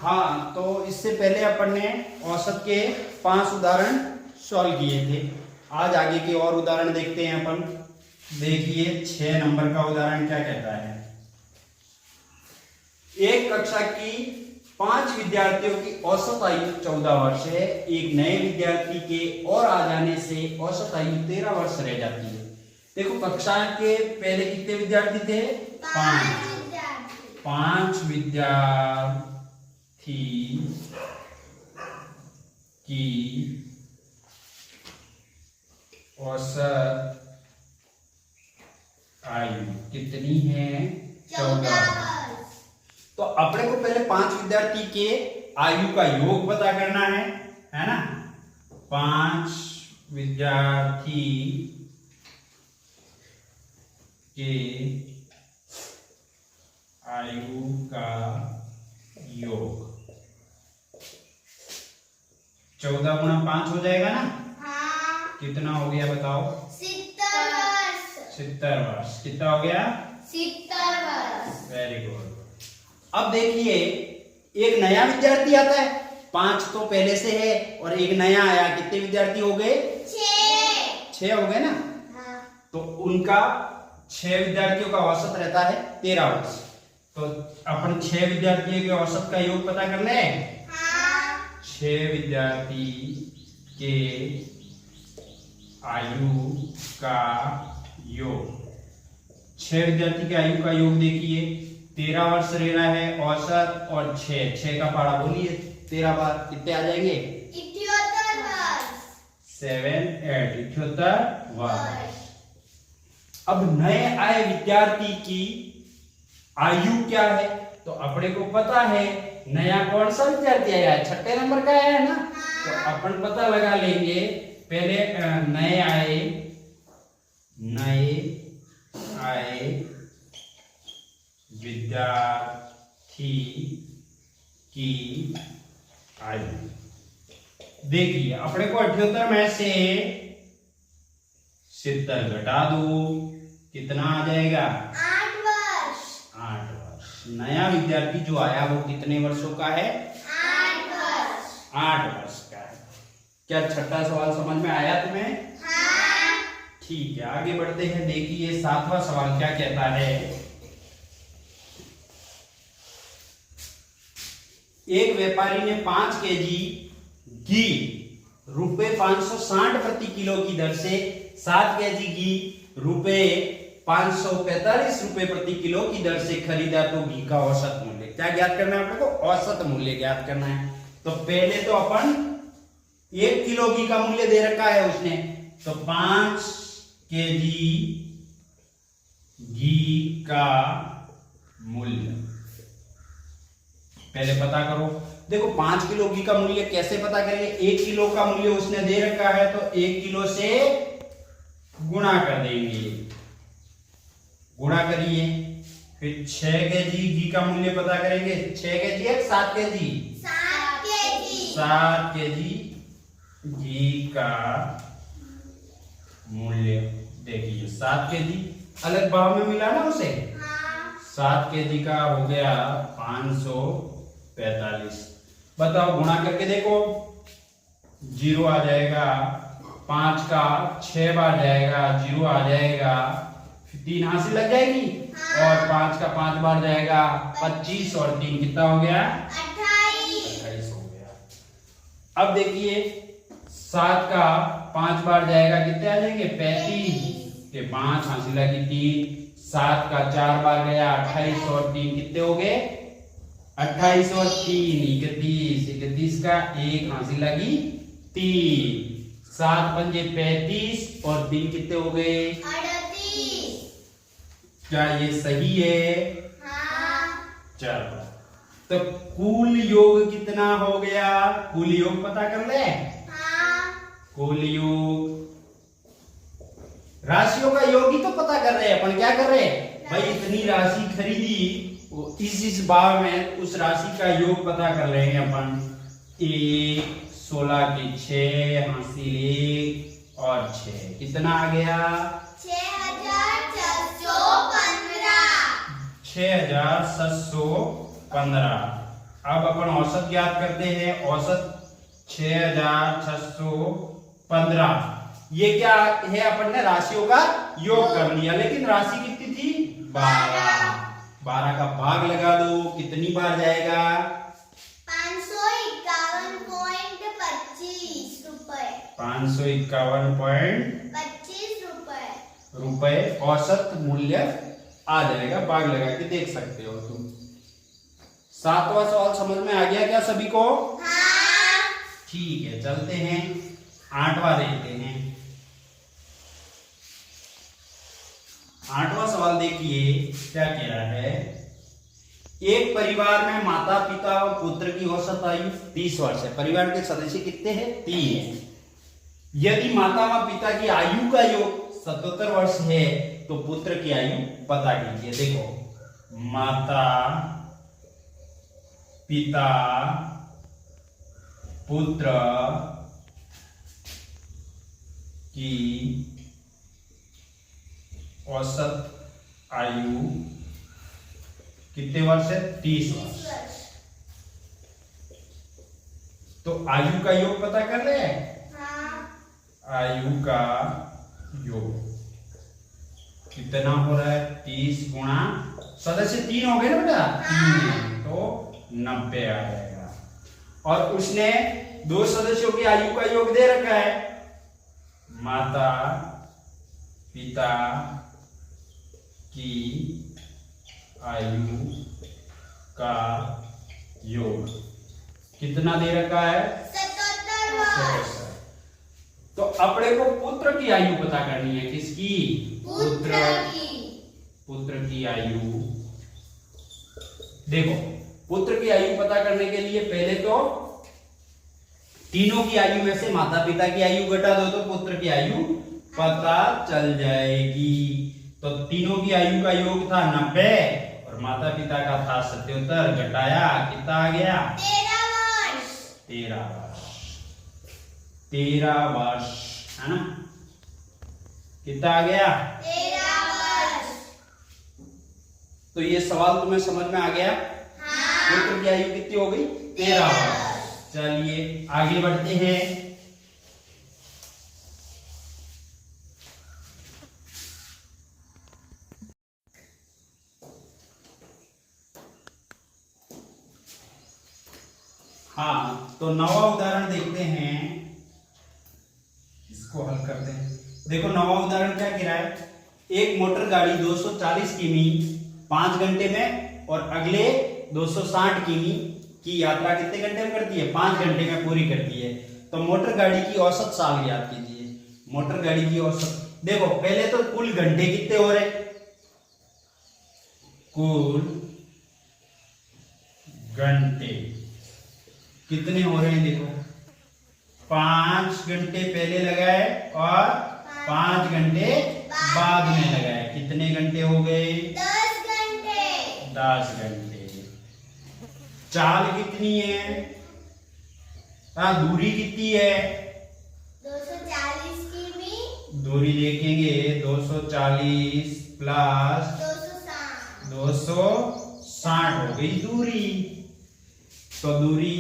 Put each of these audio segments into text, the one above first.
हाँ, तो इससे पहले अपन ने औसत के 5 उदाहरण सॉल्व किए थे। आज आगे के और उदाहरण देखते हैं अपन। देखिए 6 नंबर का उदाहरण क्या कहता है। एक कक्षा की 5 विद्यार्थियों की औसत आयु 14 वर्ष है। एक नए विद्यार्थी के और आ जाने से औसत आयु 13 वर्ष रह जाती है। देखो कक्षा के पहले कितने विद्यार्थी थे? 5 विद्यार्थी की औसत आयु कितनी है? 14। तो अपने को पहले 5 विद्यार्थी के आयु का योग पता करना है ना। 5 विद्यार्थी के आयु का योग 14 गुणा 5 हो जाएगा ना। हाँ। कितना हो गया बताओ? 70 वर्ष। 70 वर्ष। कितना हो गया? 70 वर्ष। Very good. अब देखिए एक नया विद्यार्थी आता है। 5 तो पहले से है और एक नया आया। कितने विद्यार्थी हो गए? 6 हो गए ना। हाँ। तो उनका 6 विद्यार्थियों का औसत रहता है 13 वर्ष। तो अपन 6 विद्यार्थियों के औसत का योग पता कर ले। हाँ। 6 विद्यार्थी के आयु का योग। 6 विद्यार्थी के आयु का योग देखिए 13 वर्ष रहना है औसत और 6 का पारा बोलिए 13 बार कितने आ जाएंगे? 78 वर्ष। 7 8 78 वर्ष। अब नए आए विद्यार्थी की आयु क्या है? तो अपने को पता है नया कौन सा विद्यार्थी आया है? 6 नंबर का आया है ना। तो अपन पता लगा लेंगे। पहले नए आए विद्यार्थी की आयु देखिए अपने को 78 में से 70 घटा दो कितना आ जाएगा? 8 वर्ष। 8 वर्ष। नया विद्यार्थी जो आया वो कितने वर्षों का है? 8 वर्ष। 8 वर्ष का है। क्या 6वां सवाल समझ में आया तुम्हें? हाँ। ठीक है आगे बढ़ते हैं। देखिए 7वां सवाल क्या कहता है। एक व्यापारी ने 5 केजी घी रुपए 560 प्रति किलो की दर से 7 केजी घी रुपए 545 रुपए प्रति किलो की दर से खरीदा। तो घी का औसत मूल्य क्या ज्ञात करना है? अपने को औसत मूल्य ज्ञात करना है। तो पहले तो अपन 1 किलो घी का मूल्य दे रखा है उसने। तो 5 केजी घी का मूल्य पहले पता करो। देखो 5 किलो घी का मूल्य कैसे पता करेंगे? 1 किलो का मूल्य उसने दे रखा है तो 1 किलो से गुणा कर देंगे। गुणा करिए। फिर 6 केजी घी का मूल्य पता करेंगे। 6 केजी है 7 केजी? 7 केजी। 7 केजी घी का मूल्य देखिए 7 केजी अलग भाव में मिला ना उसे। 7 केजी का हो गया 545। बताओ गुणा करके देखो। 0 आ जाएगा। 5 का 6 बार जाएगा 0 आ जाएगा। 3 हाथ से लग जाएगी। और 5 का 5 बार जाएगा 25 और 3 कितना हो गया? 28 हो गया। अब देखिए 7 का 5 बार जाएगा कितने आ जाएंगे? 35 के 5 हाथ से लगी 3। 7 का 4 बार गया 28 और 3 कितने हो गए? 28 और 3 31। 31 का 1 हाथ से लगी 3। 7 पंजे 35 और 3 कितने हो गए? 38। क्या ये सही है? हाँ। चलो तो कुल योग कितना हो गया? कुल योग पता कर ले। हाँ। कुल योग राशियों का योग ही तो पता कर रहे हैं अपन। क्या कर रहे हैं भाई? इतनी राशि खरीदी इस भाव में उस राशि का योग पता कर लेंगे अपन। 1 16 के 6 हासिल 1 और 6 कितना आ गया? 6715। 6715 अब अपन औसत ज्ञात करते हैं। औसत 6615। ये क्या है, अपन ने राशियों का योग कर लिया, लेकिन राशि कितनी थी? 12। 12 का भाग लगा दो, कितनी बार जाएगा? 551.25 रुपए। 551.25 रुपए औसत मूल्य आ जाएगा। भाग लगा के देख सकते हो तुम। 7वां सवाल समझ में आ गया क्या सभी को? हाँ। ठीक है, चलते हैं 8वां देखते हैं। 8वां सवाल देखिए क्या कह रहा है। एक परिवार में माता पिता और पुत्र की औसत आयु 30 वर्ष है। परिवार के सदस्य कितने हैं? 3 है। यदि माता व पिता की आयु का योग 77 वर्ष है तो पुत्र की आयु पता कीजिए। देखो, माता पिता पुत्र की औसत आयु कितने वर्ष है? 30 वर्ष। तो आयु का योग पता कर रहे हैं? हाँ। आयु का योग कितना हो रहा है? 30 गुणा सदस्य 3 हो गए ना बेटा? 3 है तो 90 आ जाएगा। और उसने 2 सदस्यों की आयु का योग दे रखा है। माता पिता की आयु का योग कितना दे रखा है? 77 वर्ष। तो अपने को पुत्र की आयु पता करनी है। किसकी? पुत्र की आयु। देखो, पुत्र की आयु पता करने के लिए पहले तो तीनों की आयु में से माता पिता की आयु घटा दो तो पुत्र की आयु पता चल जाएगी। तो तीनों की आयु का योग था 90 और माता पिता का था 77। घटाया कितना आ गया? 13 वर्ष। 13 वर्ष। 13 वर्ष है ना? कितना आ गया? 13 वर्ष। तो ये सवाल तुम्हें समझ में आ गया? हाँ। पुत्र की आयु कितनी हो गई? 13 वर्ष। चलिए आगे बढ़ते हैं। हाँ, तो 9वां उदाहरण देखते हैं। इसको हल करते हैं। देखो 9वां उदाहरण क्या कह रहा है। एक मोटर गाड़ी 240 किमी 5 घंटे में और अगले 260 किमी की यात्रा कितने घंटे में करती है? 5 घंटे में पूरी करती है। तो मोटर गाड़ी की औसत साल याद कीजिए। मोटर गाड़ी की औसत देखो, पहले तो कुल घंटे कितने हो रहे? कुल घंटे कितने हो रहे हैं? देखो, 5 घंटे पहले लगाए और 5 घंटे बाद में लगाए। कितने घंटे हो गए? 10 घंटे। 10 घंटे। चाल कितनी है? दूरी कितनी है? 240 किमी। दूरी देखेंगे 240 प्लस 260 हो गई दूरी। तो दूरी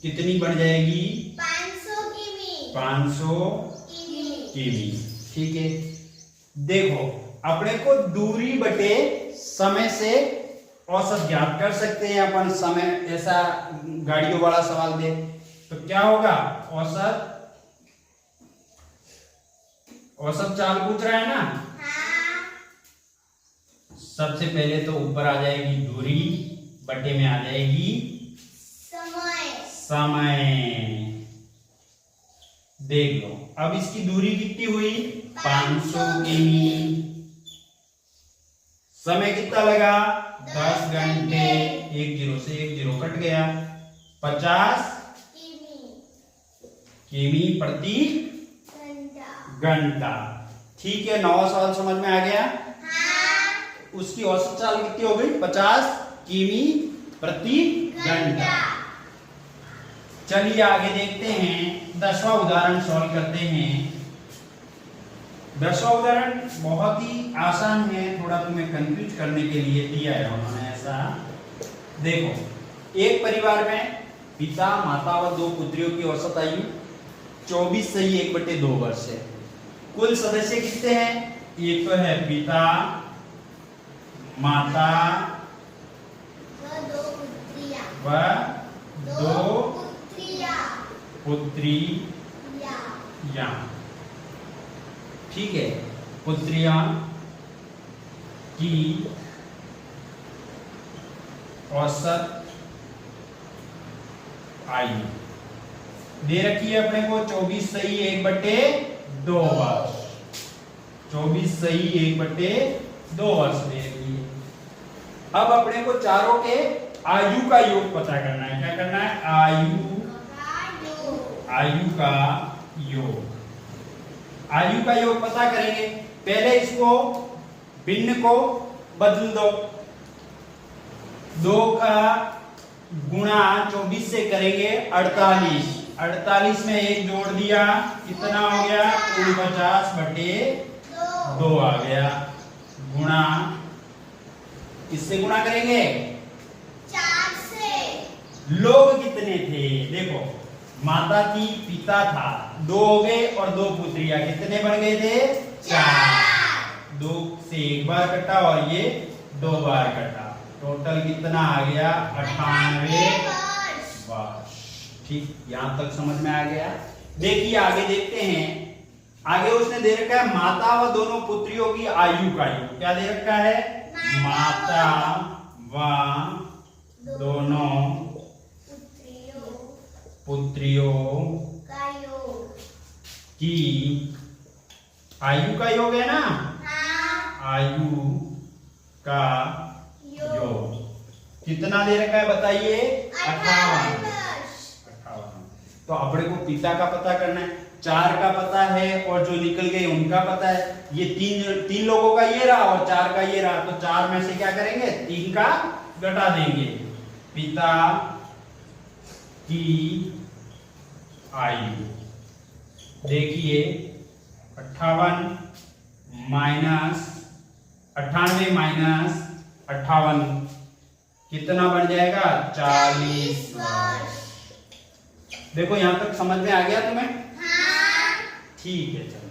कितनी बढ़ जाएगी? 500 किमी। 500 किमी। ठीक है, देखो अपने को दूरी बटे समय से औसत ज्ञात कर सकते हैं अपन। समय ऐसा गाड़ियों वाला सवाल दे तो क्या होगा? औसत चाल पूछ रहा है ना? हाँ। सबसे पहले तो ऊपर आ जाएगी दूरी, बटे में आ जाएगी समय। देख लो, अब इसकी दूरी कितनी हुई? 500 किमी। समय कितना लगा? 10 घंटे। 1 0 से 1 0 कट गया। 50 किमी प्रति घंटा। ठीक है, 9वां सवाल समझ में आ गया? हाँ। उसकी औसत चाल कितनी हो गई? 50 किमी प्रति घंटा। चलिए आगे देखते हैं। 10वां उदाहरण सॉल्व करते हैं। 10वां उदाहरण बहुत ही आसान है, थोड़ा तुम्हें कंफ्यूज करने के लिए दिया है उन्होंने ऐसा। देखो, एक परिवार में पिता माता व 2 पुत्रियों की औसत आयु 24 सही 1/2 वर्ष है। कुल सदस्य कितने हैं? एक तो है पिता, माता वो 2 पुत्रियां। व 2 पुत्रियां। पुत्रियां। ठीक है, पुत्रियां की औसत आयु दे रखी है अपने को 24 सही 1/2 वर्ष। 24 सही 1/2 वर्ष दे रखी है। अब अपने को चारों के आयु का योग पता करना है। क्या करना है? आयु का योग। आयु का योग पता करेंगे। पहले इसको भिन्न को बदल दो। 2 का गुणा 24 से करेंगे 48। 48 में 1 जोड़ दिया, कितना हो गया? 49/2 आ गया। गुणा किससे गुणा करेंगे? 4 से। लोग कितने थे? देखो, माता थी, पिता था, 2 हो गए और 2 पुत्रियां, कितने बन गए थे? 4। 2 से 1 बार कटा और ये 2 बार कटा। टोटल कितना आ गया? 98 वर्ष। ठीक, यहां तक समझ में आ गया। देखिए आगे देखते हैं। आगे उसने दे रखा है माता व दोनों पुत्रियों की आयु का योग। क्या दे रखा है? माता व दोनों पुत्रियों का योग। की आयु का योग है ना? हाँ। आयु का योग कितना दे रखा है बताइए? 58। तो अपने को पिता का पता करना है, 4 का पता है और जो निकल गए उनका पता है। ये तीन लोगों का ये रहा और 4 का ये रहा, तो 4 में से क्या करेंगे? 3 का घटा देंगे। पिता की आयु देखिए 98 माइनस 58 कितना बन जाएगा? 40 वर्ष। देखो यहां तक समझ में आ गया तुम्हें? हाँ। ठीक है, चलो।